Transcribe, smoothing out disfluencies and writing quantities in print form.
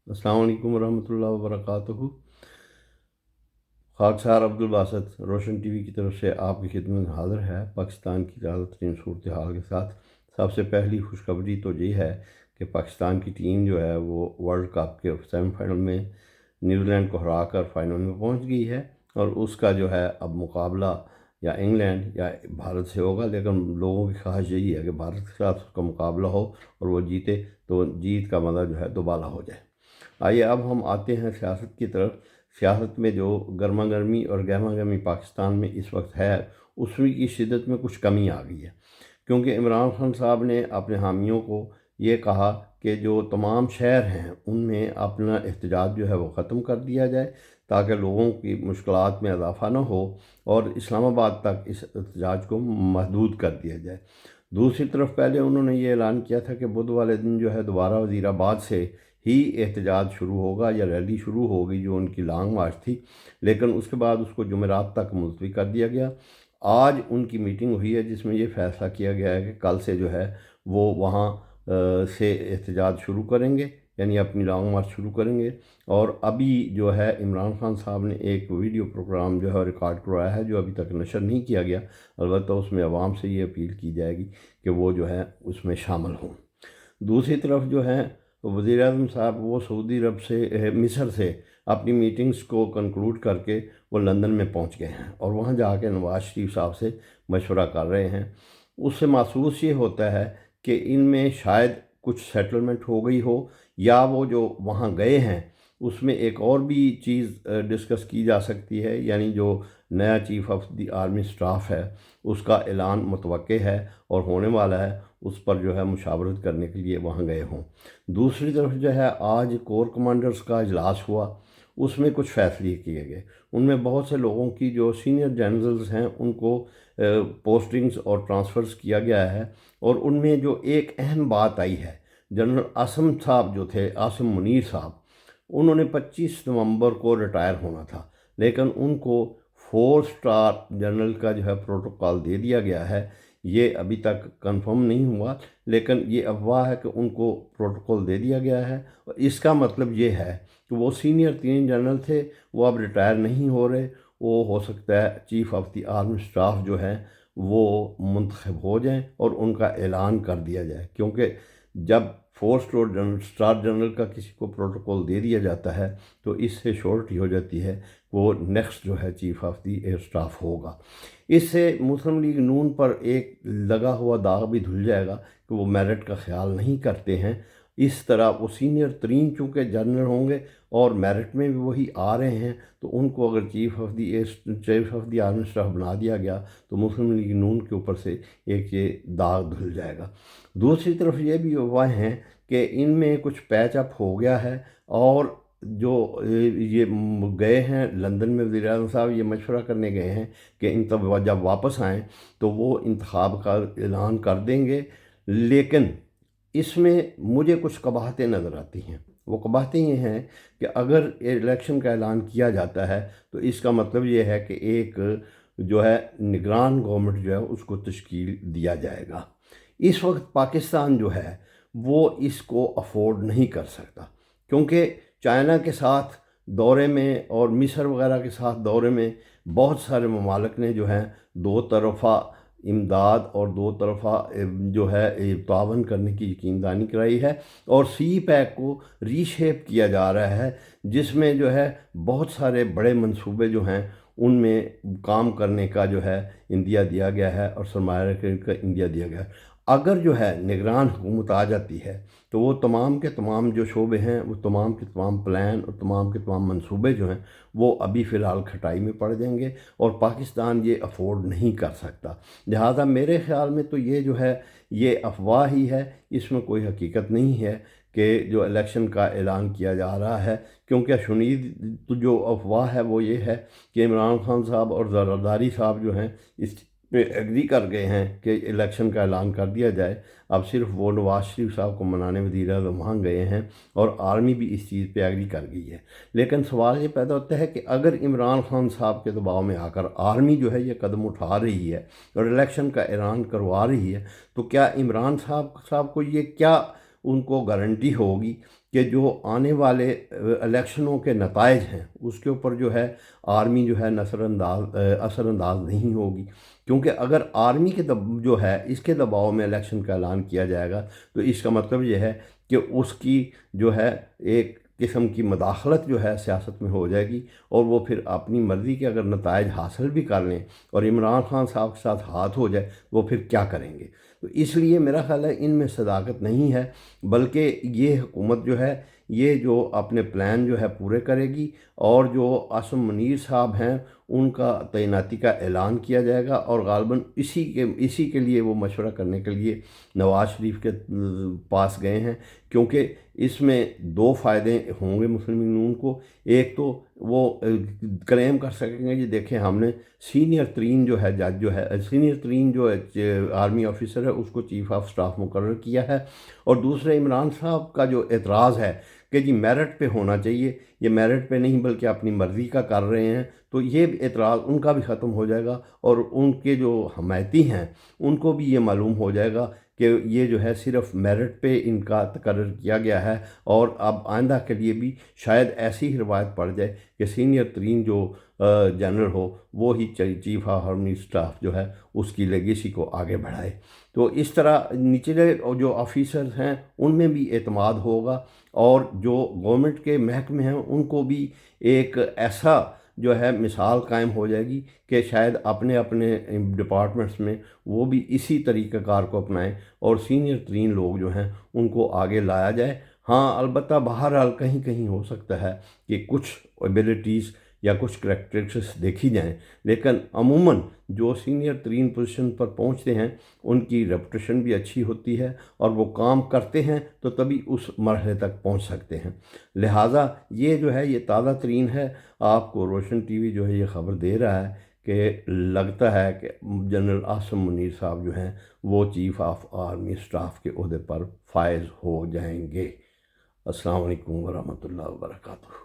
अस्सलाम वालेकुम वरहमतुल्लाहि वबरकातुहू। खाकसार अब्दुल बासित रोशन टीवी की तरफ से आपकी खिदमत में हाज़िर है पाकिस्तान की ज़्यादा तरीन सूरत हाल के साथ। सबसे पहली खुशखबरी तो ये है कि पाकिस्तान की टीम जो है वो वर्ल्ड कप के सेमीफाइनल में न्यूजीलैंड को हरा कर फाइनल में पहुंच गई है, और उसका जो है अब मुकाबला या इंग्लैंड या भारत से होगा। लेकिन लोगों की ख्वाहिश यही है कि भारत के साथ उसका मुकाबला हो और वो जीते, तो जीत का मज़ा जो है दोबारा हो जाए। आइए अब हम आते हैं सियासत की तरफ। सियासत में जो गर्मा गर्मी और गहमा गहमी पाकिस्तान में इस वक्त है, उसमें की शिदत में कुछ कमी आ गई है, क्योंकि इमरान खान साहब ने अपने हामियों को ये कहा कि जो तमाम शहर हैं उनमें अपना एहतजाज जो है वो ख़त्म कर दिया जाए, ताकि लोगों की मुश्किलात में इजाफ़ा ना हो और इस्लामाबाद तक इस एहतजाज को महदूद कर दिया जाए। दूसरी तरफ पहले उन्होंने ये ऐलान किया था कि बुध वाले दिन जो है दोबारा वज़ीराबाद से ही एहतजाज शुरू होगा या रैली शुरू होगी, जो उनकी लॉन्ग मार्च थी, लेकिन उसके बाद उसको जुमेरात तक मुलतवी कर दिया गया। आज उनकी मीटिंग हुई है जिसमें ये फ़ैसला किया गया है कि कल से जो है वो वहाँ से एहतजाज शुरू करेंगे, यानी अपनी लॉन्ग मार्च शुरू करेंगे। और अभी जो है इमरान खान साहब ने एक वीडियो प्रोग्राम जो है रिकॉर्ड करवाया है, जो अभी तक नशर नहीं किया गया। अलबत्ता उसमें आवाम से ये अपील की जाएगी कि वो जो है उसमें शामिल हों। दूसरी तरफ जो है वज़ीर आज़म साहब वो सऊदी अरब से मिस्र से अपनी मीटिंग्स को कंक्लूड करके वो लंदन में पहुंच गए हैं, और वहां जाके नवाज़ शरीफ साहब से मशवरा कर रहे हैं। उससे महसूस ये होता है कि इनमें शायद कुछ सेटलमेंट हो गई हो, या वो जो वहाँ गए हैं उसमें एक और भी चीज़ डिस्कस की जा सकती है, यानी जो नया chief of the army staff है उसका ऐलान मुतवक्के है और होने वाला है, उस पर जो है मुशावरत करने के लिए वहाँ गए हों। दूसरी तरफ जो है आज कोर कमांडर्स का इजलास हुआ, उसमें कुछ फैसले किए गए। उनमें बहुत से लोगों की जो सीनियर जनरल्स हैं उनको पोस्टिंग्स और ट्रांसफ़र्स किया गया है, और उनमें जो एक अहम बात आई है, जनरल आसिम साहब जो थे, आसिम मुनीर साहब, उन्होंने 25 नवंबर को रिटायर होना था, लेकिन उनको 4 स्टार जनरल का जो है प्रोटोकॉल दे दिया गया है। ये अभी तक कंफर्म नहीं हुआ, लेकिन ये अफवाह है कि उनको प्रोटोकॉल दे दिया गया है। और इसका मतलब ये है कि वो सीनियर 3 जनरल थे, वो अब रिटायर नहीं हो रहे। वो हो सकता है chief of the army staff जो है वो मुंतखब हो जाएं और उनका ऐलान कर दिया जाए, क्योंकि जब 4 स्टार जनरल का किसी को प्रोटोकॉल दे दिया जाता है तो इससे श्योरिटी हो जाती है वो नेक्स्ट जो है chief of the air staff होगा। इससे मुस्लिम लीग नून पर एक लगा हुआ दाग भी धुल जाएगा कि वो मेरिट का ख्याल नहीं करते हैं। इस तरह वो सीनियर तरीन चूँकि जनरल होंगे और मेरिट में भी वही आ रहे हैं, तो उनको अगर chief of the army staff बना दिया गया तो मुस्लिम लीग नून के ऊपर से एक ये दाग धुल जाएगा। दूसरी तरफ ये भी अफवाह हैं कि इनमें कुछ पैच अप हो गया है, और जो ये गए हैं लंदन में, वज़ीर आज़म साहब ये मशवरा करने गए हैं कि इन तब जब वापस आएँ तो वो इंतखाब का ऐलान कर देंगे। लेकिन इसमें मुझे कुछ कबाहतें नज़र आती हैं। वो कबाहतें ये हैं कि अगर इलेक्शन का ऐलान किया जाता है तो इसका मतलब ये है कि एक जो है निगरान गवर्नमेंट जो है उसको तश्कील दिया जाएगा। इस वक्त पाकिस्तान जो है वो इसको अफोर्ड नहीं कर सकता, क्योंकि चाइना के साथ दौरे में और मिस्र वगैरह के साथ दौरे में बहुत सारे ममालिक ने जो है दो तरफ़ा इमदाद और दो तरफ़ा जो है तावन करने की यकीनदानी कराई है, और सी पैक को रीशेप किया जा रहा है, जिसमें जो है बहुत सारे बड़े मंसूबे जो हैं उनमें काम करने का जो है इंदिया दिया गया है और सरमाया का इंदिया दिया गया है। अगर जो है निगरान हुकूमत आ जाती है तो वो तमाम के तमाम जो शोबे हैं, वो तमाम के तमाम प्लान और तमाम के तमाम मंसूबे जो हैं वो अभी फ़िलहाल खटाई में पड़ जाएंगे, और पाकिस्तान ये अफोर्ड नहीं कर सकता। लिहाजा मेरे ख़्याल में तो ये जो है ये अफवाह ही है, इसमें कोई हकीकत नहीं है कि जो इलेक्शन का ऐलान किया जा रहा है। क्योंकि शुनीद तो जो अफवाह है वो ये है कि इमरान खान साहब और ज़रदारी साहब जो हैं इस पे एग्री कर गए हैं कि इलेक्शन का ऐलान कर दिया जाए। अब सिर्फ वो नवाज शरीफ साहब को मनाने वज़ीर आज़म वहाँ गए हैं, और आर्मी भी इस चीज़ पे एग्री कर गई है। लेकिन सवाल ये पैदा होता है कि अगर इमरान खान साहब के दबाव में आकर आर्मी जो है ये कदम उठा रही है और इलेक्शन का ऐलान करवा रही है, तो क्या इमरान साहब को ये क्या उनको गारंटी होगी کہ جو آنے والے الیکشنوں کے نتائج ہیں اس کے اوپر جو ہے آرمی جو ہے اثر انداز نہیں ہوگی، کیونکہ اگر آرمی کے جو ہے اس کے دباؤ میں الیکشن کا اعلان کیا جائے گا تو اس کا مطلب یہ ہے کہ اس کی جو ہے ایک قسم کی مداخلت جو ہے سیاست میں ہو جائے گی، اور وہ پھر اپنی مرضی کے اگر نتائج حاصل بھی کر لیں اور عمران خان صاحب کے ساتھ ہاتھ ہو جائے وہ پھر کیا کریں گے؟ تو اس لیے میرا خیال ہے ان میں صداقت نہیں ہے، بلکہ یہ حکومت جو ہے یہ جو اپنے پلان جو ہے پورے کرے گی، اور جو عاصم منیر صاحب ہیں ان کا تعیناتی کا اعلان کیا جائے گا، اور غالباً اسی کے لیے وہ مشورہ کرنے کے لیے نواز شریف کے پاس گئے ہیں، کیونکہ اس میں دو فائدے ہوں گے مسلم نون کو۔ ایک تو وہ کلیم کر سکیں گے جی دیکھیں ہم نے سینئر ترین جو ہے جج جو ہے سینئر ترین جو آرمی آفیسر ہے اس کو چیف آف سٹاف مقرر کیا ہے، اور دوسرے عمران صاحب کا جو اعتراض ہے کہ جی میرٹ پہ ہونا چاہیے، یہ میرٹ پہ نہیں بلکہ اپنی مرضی کا کر رہے ہیں، تو یہ اعتراض ان کا بھی ختم ہو جائے گا، اور ان کے جو حمایتی ہیں ان کو بھی یہ معلوم ہو جائے گا کہ یہ جو ہے صرف میرٹ پہ ان کا تقرر کیا گیا ہے، اور اب آئندہ کے لیے بھی شاید ایسی ہی روایت پڑ جائے کہ سینئر ترین جو جنرل ہو وہ ہی چیف آف آرمی اسٹاف جو ہے اس کی لیگیسی کو آگے بڑھائے۔ تو اس طرح نچلے جو آفیسرز ہیں ان میں بھی اعتماد ہوگا، اور جو گورنمنٹ کے محکمے ہیں ان کو بھی ایک ایسا جو ہے مثال قائم ہو جائے گی کہ شاید اپنے اپنے ڈپارٹمنٹس میں وہ بھی اسی طریقہ کار کو اپنائیں اور سینئر ترین لوگ جو ہیں ان کو آگے لایا جائے۔ ہاں البتہ بہرحال کہیں کہیں ہو سکتا ہے کہ کچھ ایبلٹیز یا کچھ کریکٹرسٹکس دیکھی جائیں، لیکن عموماً جو سینئر ترین پوزیشن پر پہنچتے ہیں ان کی ریپوٹیشن بھی اچھی ہوتی ہے، اور وہ کام کرتے ہیں تو تبھی اس مرحلے تک پہنچ سکتے ہیں۔ لہٰذا یہ جو ہے یہ تازہ ترین ہے، آپ کو روشن ٹی وی جو ہے یہ خبر دے رہا ہے کہ لگتا ہے کہ جنرل عاصم منیر صاحب جو ہیں وہ چیف آف آرمی اسٹاف کے عہدے پر فائز ہو جائیں گے۔ السلام علیکم ورحمۃ اللہ وبرکاتہ۔